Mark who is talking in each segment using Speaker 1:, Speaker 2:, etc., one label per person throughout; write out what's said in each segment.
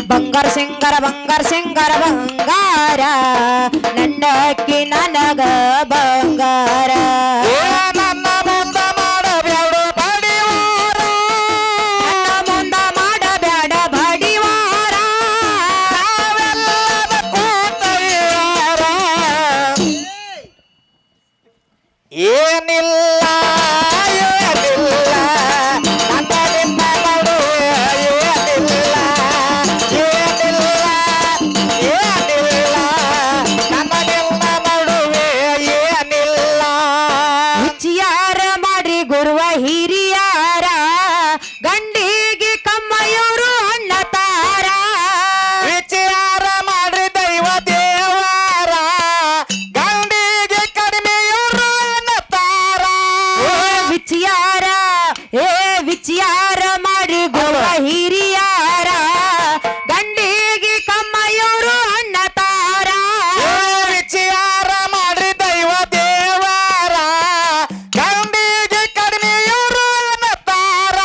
Speaker 1: ಬಂಗಾರ ಸಿಂಗಾರ ಬಂಗಾರ ನನ್ನಕ್ಕಿ ನನಗ ಬಂಗಾರ
Speaker 2: ನನ್ನ ಮುಂದ ಮಾಡಬೇಡ ಬಡಿವಾರ
Speaker 1: ನನ್ನ ಮುಂದ ಮಾಡಬೇಡ ಬಡಿವಾರ
Speaker 2: ನಾವೆಲ್ಲದ ಕೂತಯ್ಯಾರ ಏನಿಲ್ಲ ಏನಿಲ್ಲ ನನ್ನ ನಿನ್ನ ನಡುವೆ ಏನಿಲ್ಲ ಏನಿಲ್ಲ ಏನಿಲ್ಲ ನನ್ನ ನಿನ್ನ ನಡುವೆ ಏನಿಲ್ಲ
Speaker 1: ವಿಚಾರ ಮಾಡಿ ಗುರುವ ಹಿರಿಯಾರ ಗಂಡಿಗೆ ಕಮ್ಮಯ್ಯವರು ಅಣ್ಣ ತಾರ
Speaker 2: ವಿಚಾರ ಮಾಡ್ರಿ ದೈವ ದೇವಾರ ಗಂಡಿಗೆ ಕಡಿಮೆಯವರು ಅನ್ನತಾರ
Speaker 1: ವಿಚಾರ ವಿಚಾರ ಮಾಡಿ ಗುರುವ ಹಿರಿಯಾರ ಗಂಡಿಗೆ ಕಮ್ಮಯ್ಯವರು ಅಣ್ಣ ತಾರ
Speaker 2: ವಿಚಾರ ಮಾಡ್ರಿ ದೈವ ದೇವಾರ ಗಂಡಿಗೆ ಕಡಿಮೆಯವರು ಅನ್ನತಾರ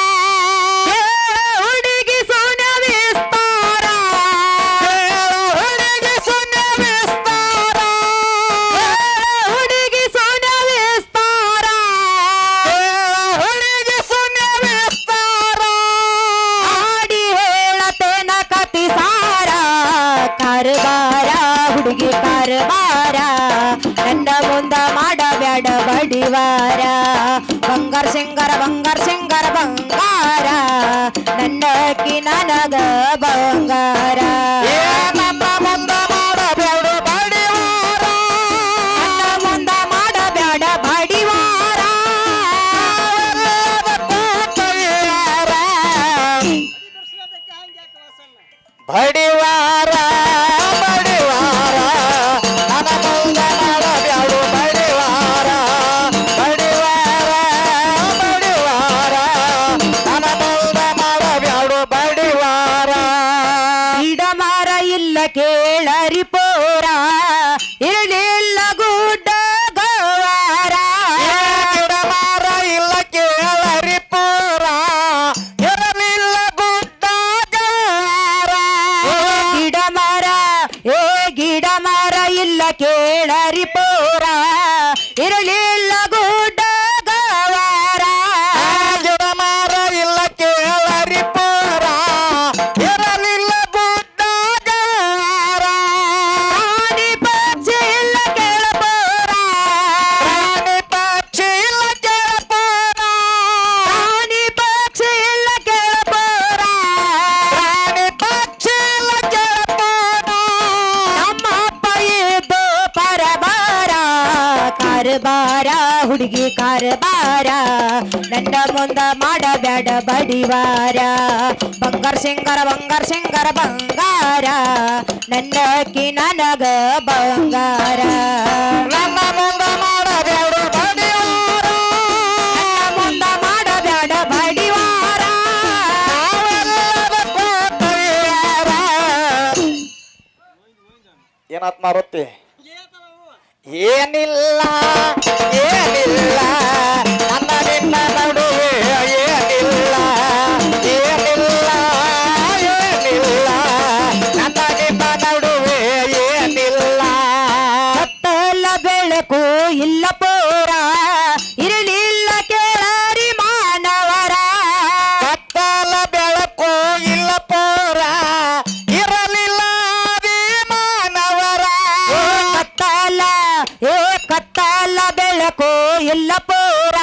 Speaker 1: ಹುಡುಗಿ ಸೋನ ವಿಸ್ತಾರ
Speaker 2: ಹುಡುಗಿ ಸುಣ್ಣ ವಿಸ್ತಾರ
Speaker 1: ಹುಡುಗಿ ಸೋನ ವಿಸ್ತಾರ
Speaker 2: ಹುಡುಗಿ ಸುಣ್ಣ ವಿಸ್ತಾರ
Speaker 1: ಆಡಿ ಹೇಳತೇನ ಕತಿ ಸಾರ ಕಾರ್ಬಾರ ಹುಡುಗಿ ಕಾರ್ಬಾರ ನನ್ನ ಮುಂದ ಮಾಡಬೇಡ ಬಡಿವಾರ ಬಂಗಾರ ಸಿಂಗಾರ ಬಂಗಾರ ನನ್ನಕ್ಕಿ ನನಗ ಬಂಗಾರ
Speaker 2: ನನ್ನ ಮುಂದ ಮಾಡಬೇಡ ಬಡಿವಾರ
Speaker 1: ನನ್ನ ಮುಂದ ಮಾಡಬೇಡ ಬಡಿವಾರ
Speaker 2: ನಾವೆಲ್ಲದ ಕೂತಯ್ಯಾರ ಬಡಿವಾರ ಬಡಿವಾರ ನನ್ನ ಮುಂದ ಮಾಡಬೇಡ ಬಡಿವಾರ ಬಡಿವಾರ ಬಡಿವಾರ ನನ್ನ ಮುಂದ ಮಾಡಬೇಡ ಬಡಿವಾರ
Speaker 1: ಗಿಡ ಮರ ಇಲ್ಲ ಕೇಳರಿ ಪೋರ ಇರಲಿಲ್ಲ ಗುಡ್ಡ ಗವಾರ
Speaker 2: ಗಿಡ ಮರ ಇಲ್ಲ ಕೇಳರಿ ಪೂರ ಇರಲಿಲ್ಲ ಗುಡ್ಡ ಗವಾರ
Speaker 1: ಗಿಡ ಮರ ಇಲ್ಲ ಕೇಳರಿ ಪೋರ ಇರಲಿಲ್ಲ ಗುಡ್ಡ ಗವಾರ
Speaker 2: ಗಿಡ ಮರ ಇಲ್ಲ ಕೇಳರಿ ಪೂರ ಇರಲಿಲ್ಲ ಗುಡ್ಡ ಗವಾರ
Speaker 1: ಪ್ರಾಣಿ ಪಕ್ಷಿ ಇಲ್ಲ ಕೇಳಪೋರ
Speaker 2: ಪ್ರಾಣಿ ಪಕ್ಷಿ ಇಲ್ಲ ಕೇಳಪೂರ
Speaker 1: ಪ್ರಾಣಿ ಪಕ್ಷಿ ಇಲ್ಲ ಕೇಳಪೋರ
Speaker 2: ಪ್ರಾಣಿ ಪಕ್ಷಿ ಇಲ್ಲ ಕೇಳಪೂರ
Speaker 1: ನಮ್ಮ ಅಪ್ಪ ಇದ್ದು ಪರಬಾರ ಕಾರ್ಬಾರ ಹುಡುಗಿ ಕಾರ್ಬಾರ ನನ್ನ ಮುಂದ ಮಾಡಬೇಡ ಬಡಿವಾರ ಬಂಗಾರ ಸಿಂಗಾರ ಬಂಗಾರ ನನ್ನಕ್ಕಿ ನನಗ ಬಂಗಾರ
Speaker 2: ನನ್ನ ಮುಂದ ಮಾಡಬೇಡ ಬಡಿವಾರ
Speaker 1: ನನ್ನ ಮುಂದ ಮಾಡಬೇಡ ಬಡಿವಾರ
Speaker 2: ನಾವೆಲ್ಲದ ಕೂತಯ್ಯಾರ ಏನಾತ್ ಮಾರುತಿ ಏನಿಲ್ಲ ಏನಿಲ್ಲ ನನ್ನ ನಿನ್ನ ನಡುವೆ ಏನಿಲ್ಲ ಏನಿಲ್ಲ ಏನಿಲ್ಲ ನನ್ನ ನಿನ್ನ ನಡುವೆ ಏನಿಲ್ಲ
Speaker 1: ಕತ್ತಲ ಬೆಳಕು ಇಲ್ಲ ಪೋರ ಇರಲಿಲ್ಲ ಕೇಳರಿ ಮಾನವರ
Speaker 2: ಕತ್ತಲ ಬೆಳಕು ಇಲ್ಲ ಪೋರ ಇರಲಿಲ್ಲ ಮಾನವರ
Speaker 1: ಕತ್ತಲ ಬೆಳಕು ಇಲ್ಲ ಪೋರ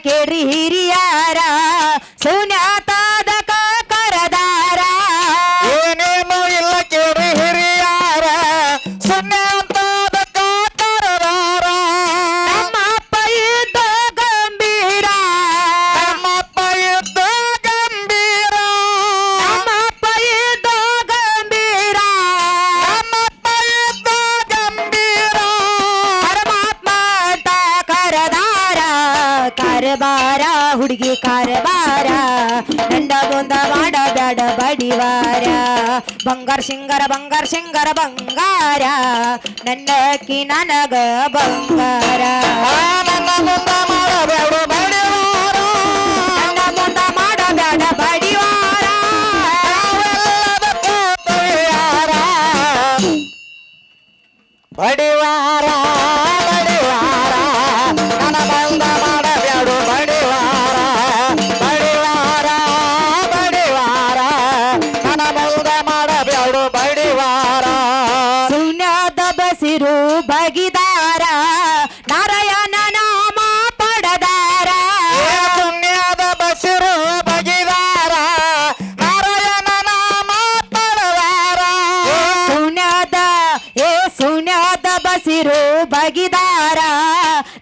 Speaker 1: ಕೇಳ್ರಿ ಹಿರಿಯಾರ ಸುನ್ಯಾತಾದ ಕರದಾರ
Speaker 2: ಏನೇನು ಇಲ್ಲ ಕೇಳಿ ಹಿರಿಯಾರ ಸುಮ್ಮನೆ ಅಂತದ ಕರದಾರ
Speaker 1: ನಮ್ಮ ಅಪ್ಪ ಇದ್ದ ಗಂಭೀರ
Speaker 2: ನಮ್ಮಪ್ಪ ಇದ್ದ ಗಂಭೀರ
Speaker 1: ನಮ್ಮ ಅಪ್ಪ ಇದ್ದ ಗಂಭೀರ
Speaker 2: ನಮ್ಮಪ್ಪ ಇದ್ದ ಗಂಭೀರ
Speaker 1: ಪರಮಾತ್ಮ ಅಂತ ಕರದಾರ ಕಾರಬಾರ ಹುಡುಗಿ ಕಾರಬಾರ ನಂದ ಮುಂದ ಮಾಡಬೇಡ ಬಡಿವಾರ ಬಂಗಾರ ಸಿಂಗಾರ ಬಂಗಾರ ನನ್ನಕ್ಕಿ ನನಗ ಬಂಗಾರ
Speaker 2: ನನ್ನ ಮುಂದ ಮಾಡಬೇಡ ಬಡಿವಾರ
Speaker 1: ನನ್ನ ಮುಂದ ಮಾಡಬೇಡ ಬಡಿವಾರ
Speaker 2: ನಾವೆಲ್ಲದ ಕೂತುಯಾರ ಬಡಿವಾರ ಬಡಿವಾರ ನನ್ನ ಬಂದ ಮಾಡಬೇಡ ಬಡಿವಾರ ಬಡಿವಾರ ಬಡಿವಾರ ನನ್ನ ಬಂದ ಮಾಡಬೇಡ ಬಡಿವಾರ
Speaker 1: ಶೂನ್ಯದ ಬಸಿರು ಬಗಿದಾರ ನಾರಾಯಣ ನಾಮ ಪಡದಾರ
Speaker 2: ಏ ಪುಣ್ಯದ ಬಸಿರು ಬಗಿದಾರ ನಾರಾಯಣ ನಾಮ ಪಡವಾರ
Speaker 1: ಶೂನ್ಯದ ಬಸಿರು ಬಗಿದಾರ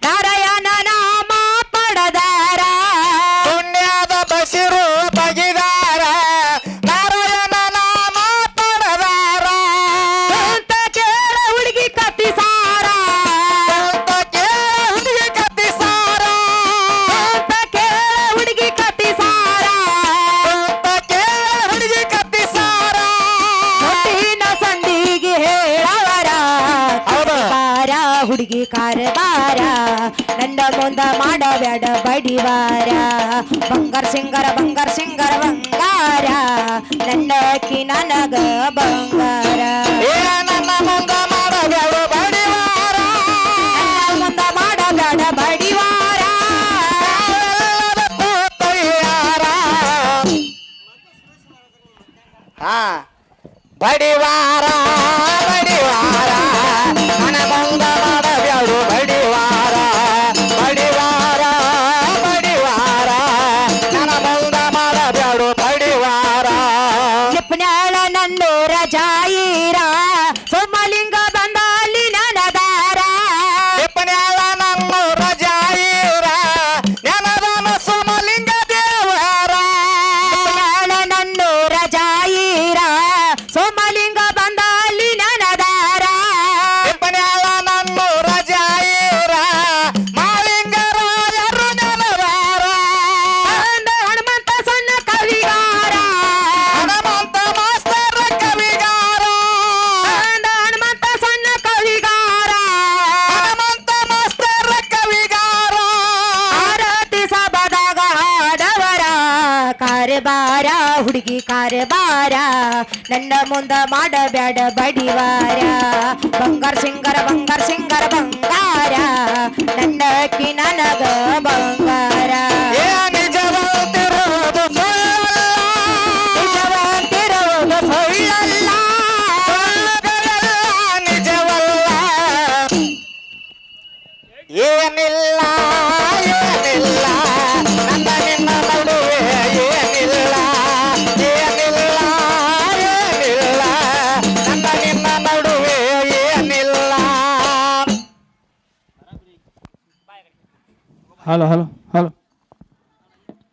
Speaker 1: ನಾರಾಯಣ ನಾಮ ಪಡದಾರ
Speaker 2: ಪುಣ್ಯದ ಬಸಿರು ಬಗಿದಾರ ನಾರಾಯಣ ನಾಮ ಪಡದಾರ
Speaker 1: ಅಂತ ಕೇಳ ಹುಡುಗಿ ಕತ್ತಿಸಾರ
Speaker 2: ಅಂತ ಕೇಳ ಹುಡುಗಿ ಕತ್ತಿಸಾರ
Speaker 1: ಅಂತ ಕೇಳ ಹುಡುಗಿ ಕತ್ತಿಸಾರ
Speaker 2: ಅಂತ ಕೇಳ ಹುಡುಗಿ ಕತ್ತಿಸಾರ
Speaker 1: ಹೊಟ್ಟಿನ ಸಂದಿಗೆ ಹೇಳವರ
Speaker 2: ಹೌದು.
Speaker 1: ಬಾರ ಹುಡುಗಿ ಕಾರಬಾರ ನನ್ನ ಮುಂದ ಮಾಡಬೇಡ ಬಡಿವಾರ ಬಂಗಾರ ಸಿಂಗಾರ ಬಂಗಾರ ನನ್ನಕ್ಕಿ ನನಗ ಬಂಗಾರ
Speaker 2: ಏ ನನ್ನ ಮುಂದ ಮಾಡಬೇಡ ಬಡಿವಾರ
Speaker 1: ನನ್ನ ಮುಂದ ಮಾಡಬೇಡ ಬಡಿವಾರ
Speaker 2: ನಾವೆಲ್ಲದ ಕೂತುಯಾರ. ಹಾ ಬಡಿವಾರ ಬಡಿವಾರ ನನ್ನ ಬಂದ ಮಾಡಬೇಡ ಬಡಿವಾರ ಬಡಿವಾರ ಬಡಿವಾರ ನನ್ನ ಬಂದ ಮಾಡಬೇಡ ಬಡಿವಾರ
Speaker 1: ಲಿಪ್ನ್ಯಾಳ ನನ್ನೂರ ಜಾಯಿರ ಸೋಮಲಿಂಗ ಬಂದಲ್ಲಿ ನನದಾರ
Speaker 2: ಲಿಪ್ಪನ್ಯಾಳ ನನ್ನೂರ ಜಾಯಿರ ನೆನದನ ಸೋಮಲಿಂಗ ದೇವರ
Speaker 1: ಲಿಪ್ನ್ಯಾಳ ನನ್ನೂರ ಜಾಯಿರ ಸೋಮಲಿಂಗ ಬಂದಲ್ಲಿ ನನದಾರ
Speaker 2: ಲಿಪ್ಪನ್ಯಾಳ ನನ್ನೂರ ಜಾಯಿರ ಮಾಲಿಂಗರಾಯರು ನೆನದಾರ
Speaker 1: ಅಂದ ಹನುಮಂತ ಸಣ್ಣ ಕವಿಗಾರ
Speaker 2: ಹನುಮಂತ ಮಾಸ್ತರ ಕವಿಗಾರ
Speaker 1: ಅಂದ ಹನುಮಂತ ಸಣ್ಣ ಕವಿಗಾರ
Speaker 2: ಹನುಮಂತ ಮಾಸ್ತರ ಕವಿಗಾರ
Speaker 1: ಆರತಿ ಸಭದಾಗ ಹಾಡವರ ಕಾರಬಾರ ಹುಡುಗಿ ಕಾರಬಾರ ನನ್ನ ಮುಂದ ಮಾಡಬೇಡ ಬಡಿವಾರ ಬಂಗಾರ ಸಿಂಗಾರ ಬಂಗಾರ ನನ್ನಕ್ಕಿ ನನಗ ಬಂಗಾರ
Speaker 2: ಏ ನಿಜವಂತಿರುವುದು ಸುಳ್ಳಲ್ಲ
Speaker 1: ನಿಜವಂತಿರುವುದು ಸುಳ್ಳಲ್ಲ
Speaker 2: ಸುಳ್ಳುಗಳೆಲ್ಲ ನಿಜವಲ್ಲ ಏನಿಲ್ಲ ಏನಿಲ್ಲ ನನ್ನ ನಿನ್ನ ನಡುವೆ ಏನಿಲ್ಲ ಏನಿಲ್ಲ ಏನಿಲ್ಲ ನನ್ನ ನಿನ್ನ ನಡುವೆ ಏನಿಲ್ಲ
Speaker 3: ಹಲೋ ಹಲೋ ಹಲೋ